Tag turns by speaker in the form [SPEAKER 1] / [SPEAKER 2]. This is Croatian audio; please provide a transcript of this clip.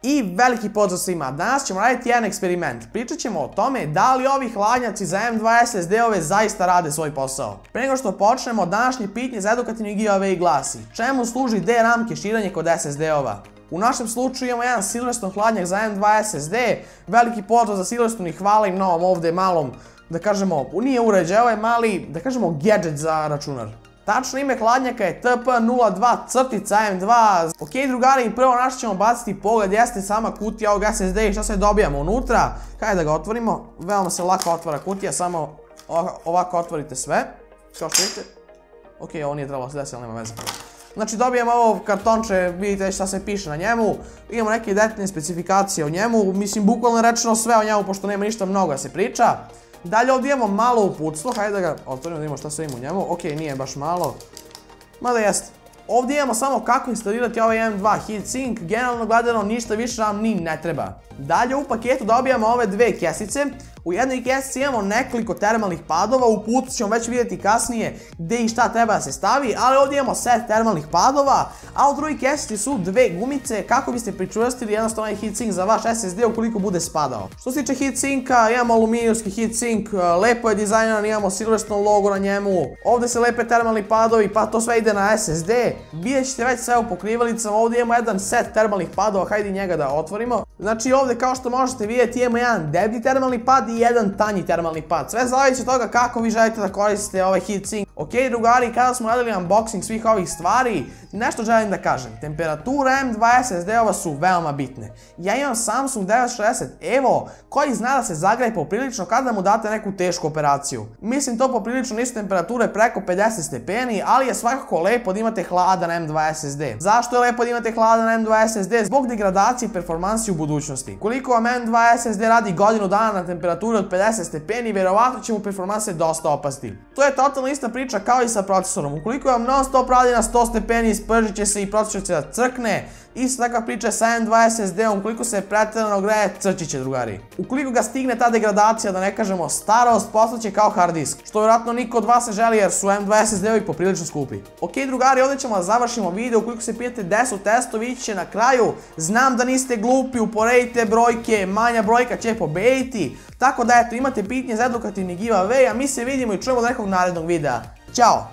[SPEAKER 1] I veliki pozdrav svima, danas ćemo raditi jedan eksperiment. Pričat ćemo o tome da li ovi hladnjaci za M2 SSD-ove zaista rade svoj posao. Pre nego što počnemo, današnje pitanje za edukativni giveaway glasi: čemu služi DRAM keširanje kod SSD-ova? U našem slučaju imamo jedan Silverstone hladnjak za M2 SSD, veliki pozdrav za Silverstone i hvala im na ovom ovde malom, da kažemo, nije uređaj, ovo je mali, da kažemo, gadget za računar. Tačno ime hladnjaka je TP02-M2. Ok drugari, prvo na što ćemo baciti pogled jeste sama kutija ovog SSD i što sve dobijamo unutra. Hajde da ga otvorimo, veoma se lako otvara kutija, samo ovako otvorite sve, kao što vidite. Ok, ovo nije trebalo se desiti, ali nema veze. Znači dobijemo ovo kartonče, vidite šta se piše na njemu, imamo neke detaljne specifikacije o njemu, mislim bukvalno rečeno sve o njemu pošto nema ništa mnogo da se priča. Dalje ovdje imamo malo uputstvo, hajde da ga otvorimo da imamo šta sve ima u njemu, ok, nije baš malo, mada jeste. Ovdje imamo samo kako instalirati ovaj M2 heatsink, generalno gledano ništa više nam ni ne treba. Dalje u paketu dobijamo ove dve kesice, u jednoj kesici imamo nekoliko termalnih padova, u putu ćemo već vidjeti kasnije gdje i šta treba da se stavi, ali ovdje imamo set termalnih padova, a u drugoj kesici su dve gumice kako biste pričvrstili jednostavno ovaj heatsink za vaš SSD ukoliko bude spadao. Što se tiče heatsinka, imamo aluminijumski heatsink, lepo je dizajniran, imamo Silverstone logo na njemu, ovdje se lepe termalni padovi, pa to sve ide na SSD. Vidjet ćete već sve u pokrivalicama, ovdje imamo jedan set termalnih padova, hajde njega da otvorimo. Znači ovdje kao što možete vidjeti imamo jedan deblji termalni pad i jedan tanji termalni pad. Sve zavisi od toga kako vi želite da koristite ovaj heatsink. Ok drugari, kada smo radili unboxing svih ovih stvari, nešto želim da kažem. Temperature M2 SSD-ova su veoma bitne. Ja imam Samsung 960 Evo koji zna da se zagreje poprilično kada mu date neku tešku operaciju. Mislim to poprilično nisu temperature preko 50 stepeni, ali je svakako lepo da imate hladan M2 SSD. Zašto je lepo da imate hladan M2 SSD? Zbog degradacije performansi u budućnosti. Koliko vam M2 SSD radi godinu dana na temperaturi od 50 stepeni, vjerovatno će mu performanse dosta opasti. To je totalno ista priča kao i sa procesorom. Ukoliko vam non stop radi na 100 stepeni, ispržit će se i procesor će da crkne. Ista takva priča sa M2 SSD-om, ukoliko se pretjerano greje, crčit će drugari. Ukoliko ga stigne ta degradacija, da ne kažemo starost, postaće kao hard disk, što vjerojatno niko od vas ne želi jer su M2 SSD-ovi poprilično skupi. Ok drugari, ovdje ćemo da završimo video, ukoliko se pitate gde su testovi, ići će na kraju. Znam da niste glupi, uporedite brojke, manja brojka će pobediti. Tako da eto, imate pitanje za edukativni giveaway, a mi se vidimo i čujemo do nekog narednog videa. Ćao!